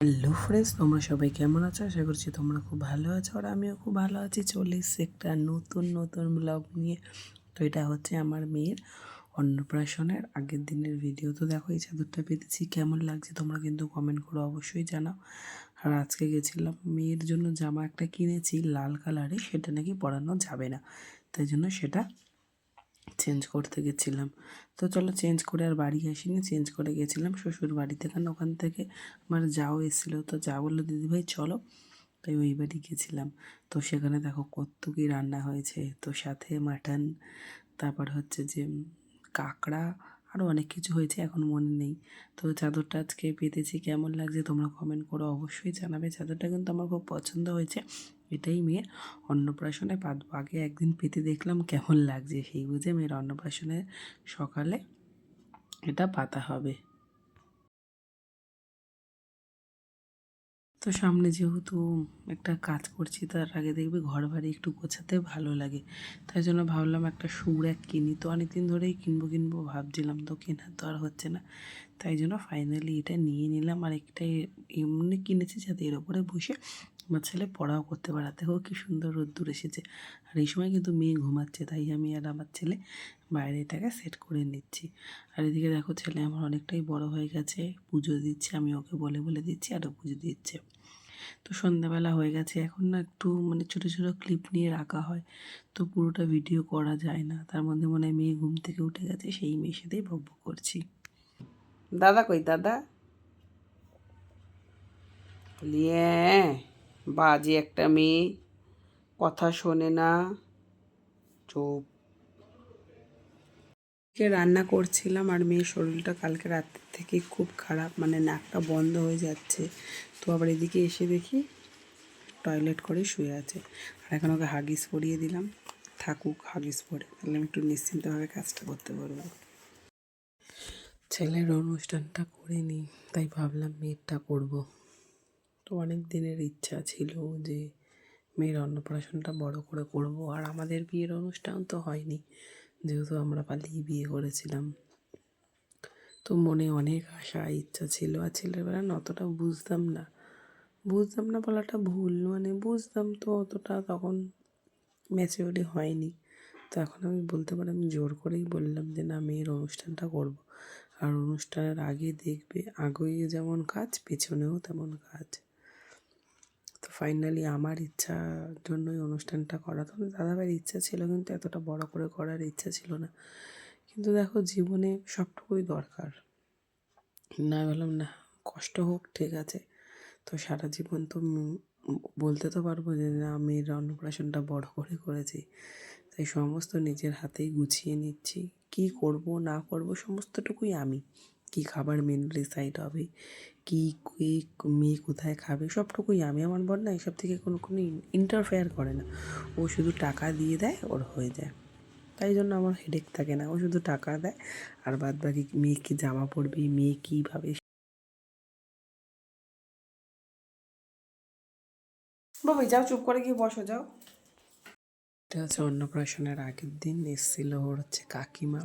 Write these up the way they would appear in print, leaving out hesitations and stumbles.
Hello friends, তোমরা সবাই কেমন আছো? আশা করছি তোমরা খুব ভালো আছো আর আমিও খুব ভালো আছি। চলে এসেছি একটা নতুন ব্লগ নিয়ে। তো এটা হচ্ছে আমার মেয়ের অন্নপ্রাশনের আগের দিনের ভিডিও। তো দেখো এই চাদরটা পেতেছি, কেমন লাগছে তোমরা কিন্তু কমেন্ট করে অবশ্যই জানাও। আর আজকে গেছিলাম, মেয়ের জন্য জামা একটা কিনেছি লাল কালারে, সেটা নাকি পরানো যাবে না, তাই জন্য সেটা চেঞ্জ করতে গেছিলাম। তো চলো চেঞ্জ করে আর বাড়ি আসিনি, চেঞ্জ করে গেছিলাম শ্বশুর বাড়িতে, কারণ ওখান থেকে আমার যাও এসেছিলো। তো যা বললো দিদিভাই চলো, তাই ওই বাড়ি গেছিলাম। তো সেখানে দেখো কত কী রান্না হয়েছে, তো সাথে মাটন, তারপর হচ্ছে যে কাঁকড়া, আরও অনেক কিছু হয়েছে, এখন মনে নেই। তো চাদরটা আজকে পেতেছি, কেমন লাগছে তোমরা কমেন্ট করে অবশ্যই জানাবে। চাদরটা কিন্তু আমার খুব পছন্দ হয়েছে। এটাই মেয়ের অন্নপ্রাশনে পাতবো। আগে একদিন পেতে দেখলাম কেমন লাগছে, সেই বুঝে মেয়ের অন্নপ্রাশনের সকালে এটা পাতা হবে। তো সামনে যেহেতু একটা কাজ করছি, তার আগে দেখবে ঘর বাড়ি একটু গোছাতে ভালো লাগে, তাই জন্য ভাবলাম একটা শু র্যাক কিনি। তো অনেকদিন ধরেই কিনবো ভাবছিলাম, তো কেনা তো আর হচ্ছে না, তাই জন্য ফাইনালি এটা নিয়ে নিলাম। আর একটা এমনি কিনেছি যাতে এর ওপরে বসে আমার ছেলে পড়াও করতে পারে। দেখো কি সুন্দর রোদ্দুর এসেছে, আর এই সময় কিন্তু মেয়ে ঘুমাচ্ছে, তাই আমি আর আমার ছেলে বাইরে এটাকে সেট করে নিচ্ছি। আর এদিকে দেখো ছেলে আমার অনেকটাই বড় হয়ে গেছে, পুজো দিচ্ছে, আমি ওকে বলে দিচ্ছি আরও পুজো দিচ্ছে। তো সন্ধ্যাবেলা হয়ে গেছে, এখন না একটু মানে ছোটো ছোটো ক্লিপ নিয়ে রাখা হয়, তো পুরোটা ভিডিও করা যায় না। তার মধ্যে মনে হয় মেয়ে ঘুম থেকে উঠে গেছে, সেই মেয়ের সাথেই বকবক করছি। দাদা কই দাদা? লিয়ে বাজে একটা মেয়ে, কথা শোনে না, চুপ। রান্না করছিলাম আর মেয়ের শরীরটা কালকে রাত্রের থেকে খুব খারাপ, মানে নাকটা বন্ধ হয়ে যাচ্ছে। তো আবার এদিকে এসে দেখি টয়লেট করে শুয়ে আছে। আর এখন ওকে হাগিস পরিয়ে দিলাম, থাকুক হাগিস পরে, তাহলে আমি একটু নিশ্চিন্তভাবে কাজটা করতে পারবো। ছেলের অনুষ্ঠানটা করে নিই, তাই ভাবলাম মেয়েরটা করব। তো অনেক দিনের ইচ্ছা ছিল যে মেয়ের অন্নপ্রাশনটা বড় করে করব। আর আমাদের বিয়ের অনুষ্ঠান তো হয়নি, যেহেতু আমরা পালিয়ে বিয়ে করেছিলাম। তো মনে অনেক আশা ইচ্ছা ছিল, আর ছেলেবেলা না অতটা বুঝতাম না বলাটা ভুল, মানে বুঝতাম তো অতটা, তখন ম্যাচিওরিটি হয়নি। তো এখন আমি বলতে পারি, আমি জোর করেই বললাম যে না, মেয়ের অনুষ্ঠানটা করব। আর অনুষ্ঠানের আগে দেখবে, আগেই যেমন কাজ পেছনেও তেমন কাজ। তো ফাইনালি আমার ইচ্ছার জন্যই অনুষ্ঠানটা করা। তবে দাদাভাইয়ের ইচ্ছা ছিল, কিন্তু এতটা বড় করে করার ইচ্ছা ছিল না। কিন্তু দেখো জীবনে সবটুকুই দরকার। না বললাম না, কষ্ট হোক ঠিক আছে, তো সারা জীবন তো বলতে তো পারবো যে না, মেয়ের অন্নপ্রাশনটা বড় করে করেছি। তাই সমস্ত নিজের হাতেই গুছিয়ে নিচ্ছি, কি করব না করব সমস্তটুকুই আমি। কি খাবার মেনু ডিসাইড হবে, কি কি মেয়ে কোথায় খাবে, সবটুকুই আমি। আমার বর না এসব থেকে কোনো ইন্টারফেয়ার করে না, ও শুধু টাকা দিয়ে দেয়, ওর হয়ে যায়। তাই জন্য আমার হেডেক থাকে না, ও শুধু টাকা দেয়, আর বাদ বাকি মেয়ে কী জামা পরবে, মেয়ে কীভাবে। বাবু যাও, চুপ করে গিয়ে বসো, যাও। এটা হচ্ছে অন্নপ্রাশনের আগের দিন এসেছিলো ওর হচ্ছে কাকিমা।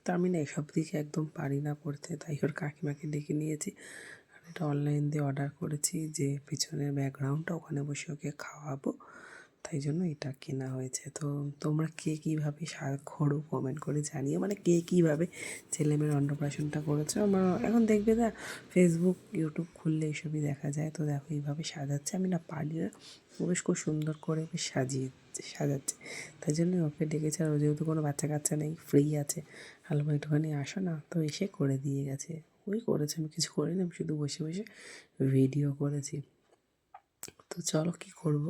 তো আমি না এসব দিকে একদম পারি না করতে, তাই ওর কাকিমাকে ডেকে নিয়েছি। আর এটা অনলাইন দিয়ে অর্ডার করেছি, যে পিছনের ব্যাকগ্রাউন্ডটা ওখানে বসে ওকে খাওয়াবো, তাই জন্য এটা কেনা হয়েছে। তো তোমরা কে কীভাবে করো কমেন্ট করে জানিও, মানে কে কীভাবে ছেলেমেয়ের অন্নপ্রাশনটা করেছো। আমার এখন দেখবে না, ফেসবুক ইউটিউব খুললে এইসবই দেখা যায়। তো দেখো এইভাবে সাজাচ্ছে, আমি না পারি না, বেশ খুব সুন্দর করে বেশ সাজাচ্ছে। তাই জন্য ওকে ডেকেছে। আর ও যেহেতু কোনো বাচ্চা কাচ্চা নেই, ফ্রি আছে, হালুমা একটুখানি আসো না, তো এসে করে দিয়ে গেছে। ওই করেছে, আমি কিছু করিনি, আমি শুধু বসে বসে ভিডিও করেছি। তো চলো কী করব,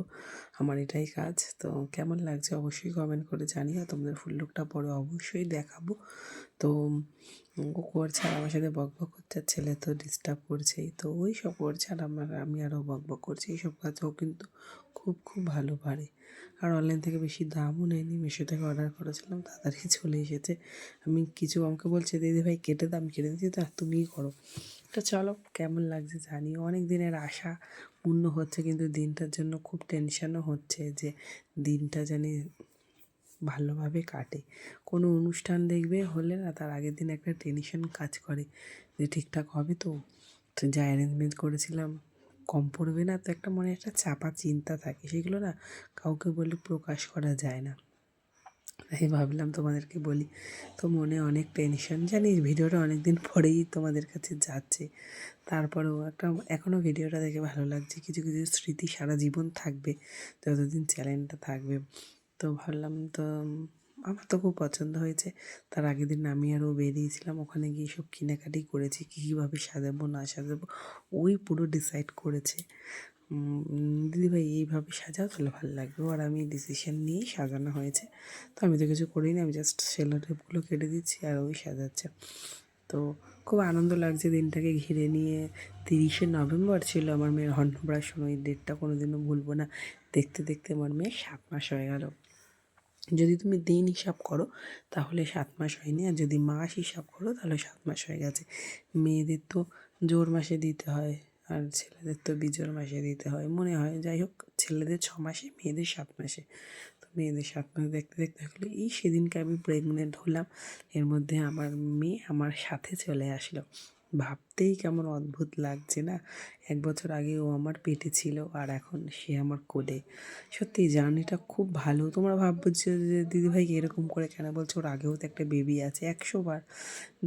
আমার এটাই কাজ। তো কেমন লাগছে অবশ্যই কমেন্ট করে জানিও, তোমাদের ফুল লুকটা পরে অবশ্যই দেখাবো। তো ও করছে আর আমার সাথে বকবক করছে, ছেলে তো ডিস্টার্ব করছেই, তো ওই সব করছে, আর আমি আরও বকবক করছি। এইসব কাজ ও কিন্তু খুব ভালো পারে। আর অনলাইন থেকে বেশি দামও নেয়নি, মিশো থেকে অর্ডার করেছিলাম, তাড়াতাড়ি চলে এসেছে। আমি কিছু আমাকে বলছে দিদিভাই কেটে দাও, আমি কেটে দিচ্ছি, তো তুমিই করো। তো চলো কেমন লাগছে জানিও, অনেক দিনের আশা পূর্ণ হচ্ছে, কিন্তু দিনটার জন্য খুব টেনশানও হচ্ছে যে দিনটা জানি ভালোভাবে কাটে। কোনো অনুষ্ঠান দেখবে হলে না, তার আগের দিন একটা টেনশন কাজ করে যে ঠিকঠাক হবে তো। তো যা অ্যারেঞ্জমেন্ট করেছিলাম কম পড়বে না, তো একটা মনে একটা চাপা চিন্তা থাকে, সেগুলো না কাউকে বলে প্রকাশ করা যায় না। তাই ভাবলাম তোমাদেরকে বলি। তো মনে অনেক টেনশন, জানি ভিডিওটা অনেক দিন পরেই তোমাদের কাছে যাচ্ছে, তারপরেও একটা এখনও ভিডিওটা দেখে ভালো লাগছে। কিছু কিছু স্মৃতি সারা জীবন থাকবে যতদিন চ্যানেলটা থাকবে। তো ভাবলাম, তো আমার তো খুব পছন্দ হয়েছে। তার আগের দিন আমি আরও বেরিয়েছিলাম, ওখানে গিয়ে সব কেনাকাটি করেছি, কীভাবে সাজাবো না সাজাবো ওই পুরো ডিসাইড করেছে। দিদিভাই এইভাবে সাজাও তাহলে ভালো লাগবে, আর আমি ডিসিশন নিয়েই সাজানো হয়েছে। তো আমি তো কিছু করিনি, আমি জাস্ট সেলো টেপগুলো কেটে দিচ্ছি আর ওই সাজাচ্ছে। তো খুব আনন্দ লাগছে দিনটাকে ঘিরে নিয়ে। 30শে নভেম্বর ছিল আমার মেয়ের অন্নপ্রাশন, ওই ডেটটা কোনো দিনও ভুলবো না। দেখতে দেখতে আমার মেয়ের 7 মাস হয়ে গেল। যদি তুমি দিন হিসাব করো তাহলে 7 মাস হয়নি, আর যদি মাস হিসাব করো তাহলে 7 মাস হয়ে গেছে। মেয়েদের তো জোর মাসে দিতে হয়, আর ছেলেদের তো বিজোড় মাসে দিতে হয় মনে হয়। যাই হোক, ছেলেদের 6 মাসে, মেয়েদের 7 মাসে। তো মেয়েদের 7 মাস দেখতে দেখতে হলো এই সেদিনকে আমি প্রেগনেন্ট হলাম, এর মধ্যে আমার মেয়ে আমার সাথে চলে আসলো। ভাবতেই কেমন অদ্ভুত লাগছে না। 1 বছর আগে ও আমার পেটে ছিল, আর এখন সে আমার কোলে। সত্যি জার্নিটা খুব ভালো। তোমরা ভাবছো যে দিদিভাইকে এরকম করে কেন বলছো, ওর আগেও তো একটা বেবি আছে। 100 বার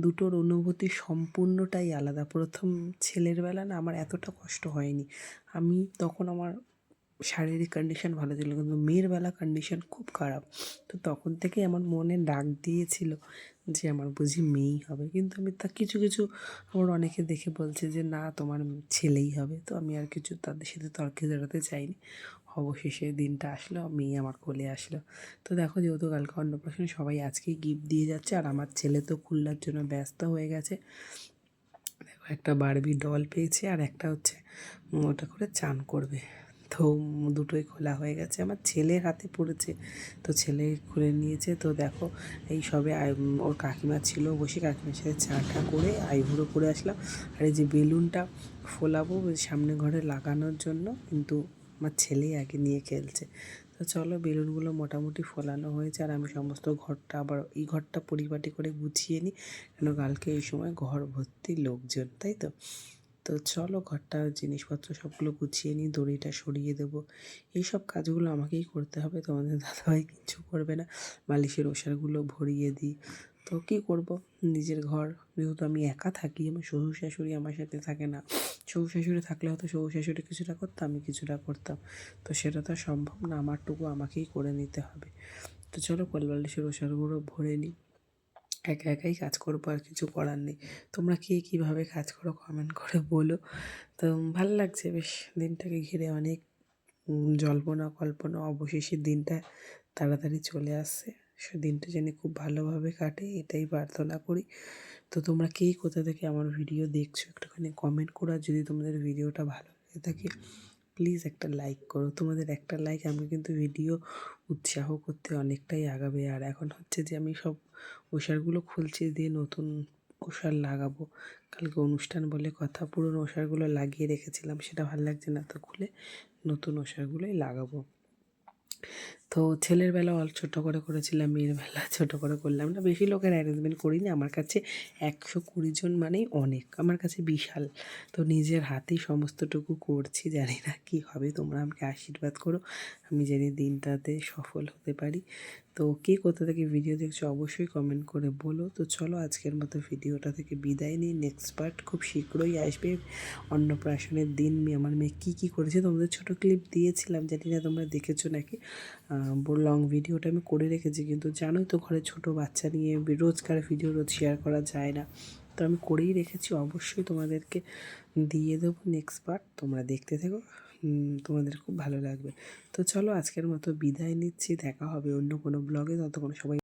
দুটোর অনুভূতি সম্পূর্ণটাই আলাদা। প্রথম ছেলের বেলা না আমার এতটা কষ্ট হয়নি, আমি তখন আমার শারীরিক কন্ডিশন ভালো ছিল, কিন্তু মেয়ের বেলা কন্ডিশন খুব খারাপ। তো তখন থেকেই আমার মনে ডাক দিয়েছিল যে আমার বুঝি মেয়েই হবে। কিন্তু আমি তা কিছু কিছু আমার অনেকে দেখে বলছে যে না তোমার ছেলেই হবে। তো আমি আর কিছু তাদের সাথে তর্কে জড়াতে চাইনি। অবশেষে দিনটা আসলো, মেয়ে আমার কোলে আসলো। তো দেখো, যেহেতু কালকে অন্নপ্রাশন, সবাই আজকেই গিফট দিয়ে যাচ্ছে, আর আমার ছেলে তো খুলনার জন্য ব্যস্ত হয়ে গেছে। দেখো, একটা বারবি ডল পেয়েছে, আর একটা হচ্ছে ওটা করে চান করবে। তো দুটোই খোলা হয়ে গেছে, আমার ছেলের হাতে পড়েছে, তো ছেলে খুলে নিয়েছে। তো দেখো, এই সবে ওর কাকিমা ছিল বসে, কাকিমার সাথে চাটা করে আইবুড়ো করে আসলাম। আর এই যে বেলুনটা ফোলাবো সামনে ঘরে লাগানোর জন্য, কিন্তু আমার ছেলেই আগে নিয়ে খেলছে। তো চলো, বেলুনগুলো মোটামুটি ফোলানো হয়েছে, আর আমি সমস্ত ঘরটা আবার এই ঘরটা পরিপাটি করে গুছিয়ে নিই, কেন কালকে এই সময় ঘর ভর্তি লোকজন, তাই তো। তো চলো, ঘরটা জিনিসপত্র সবগুলো গুছিয়ে নিই, দড়িটা সরিয়ে দেবো। এইসব কাজগুলো আমাকেই করতে হবে, তোমাদের দাদাভাই কিচ্ছু করবে না। বালিশের ওষারগুলো ভরিয়ে দিই। তো কী করব, নিজের ঘর যেহেতু আমি একা থাকি, আমার শ্বশুর শাশুড়ি আমার সাথে থাকে না। শ্বশুর শাশুড়ি থাকলে হয়তো শ্বশুর শাশুড়ি কিছুটা করতাম, আমি কিছুটা করতাম। তো সেটা তো সম্ভব না, আমারটুকু আমাকেই করে নিতে হবে। তো চলো, কোলবালিশের ওষারগুলো ভরে নিই। একা একাই কাজ করবো, আর কিছু করার নেই। তোমরা কে কীভাবে কাজ করো কমেন্ট করে বলো। তো ভালো লাগছে বেশ, দিনটাকে ঘিরে অনেক জল্পনা কল্পনা। অবশেষে দিনটা তাড়াতাড়ি চলে আসছে, সে দিনটা যেন খুব ভালোভাবে কাটে, এটাই প্রার্থনা করি। তো তোমরা কে কোথা থেকে আমার ভিডিও দেখছো একটুখানি কমেন্ট করো, আর যদি তোমাদের ভিডিওটা ভালো লেগে থাকে প্লিজ একটা লাইক করো। তোমাদের একটা লাইক আমাকে কিন্তু ভিডিও উৎসাহ করতে অনেকটাই আগাবে। আর এখন হচ্ছে যে আমি সব ওষারগুলো খুলছি, দিয়ে নতুন ওষার লাগাবো। কালকে অনুষ্ঠান বলে কথা, পুরনো ওষারগুলো লাগিয়ে রেখেছিলাম, সেটা ভালো লাগছে না, তো খুলে নতুন ওষারগুলোই লাগাবো। তো ছেলের বেলা ছোটো করে করেছিলাম, মেয়ের বেলা ছোটো করে করলাম না, বেশি লোকের অ্যারেঞ্জমেন্ট করিনি। আমার কাছে 120 জন মানেই অনেক, আমার কাছে বিশাল। তো নিজের হাতেই সমস্তটুকু করছি, জানি না কী হবে, তোমরা আমাকে আশীর্বাদ করো, আমি জানি দিনটাতে সফল হতে পারি। তো কে কোথা থেকে ভিডিও দেখছো অবশ্যই কমেন্ট করে বলো। তো চলো, আজকের মতো ভিডিওটা থেকে বিদায় নিই, নেক্সট পার্ট খুব শীঘ্রই আসবে। অন্নপ্রাশনের দিন আমার মেয়ে কী কী করেছে তোমাদের ছোটো ক্লিপ দিয়েছিলাম, জানি না তোমরা দেখেছো নাকি। লং ভিডিওটা আমি করে রেখেছি, কিন্তু জানোই তো ঘরে ছোটো বাচ্চা নিয়ে রোজকার ভিডিও রোজ শেয়ার করা যায় না। তো আমি করেই রেখেছি, অবশ্যই তোমাদেরকে দিয়ে দেবো নেক্সট পার্ট, তোমরা দেখতে থেকো, তোমাদের খুব ভালো লাগবে। তো চলো, আজকের মতো বিদায় নিচ্ছি, দেখা হবে অন্য কোনো ব্লগে, ততক্ষণ সবাই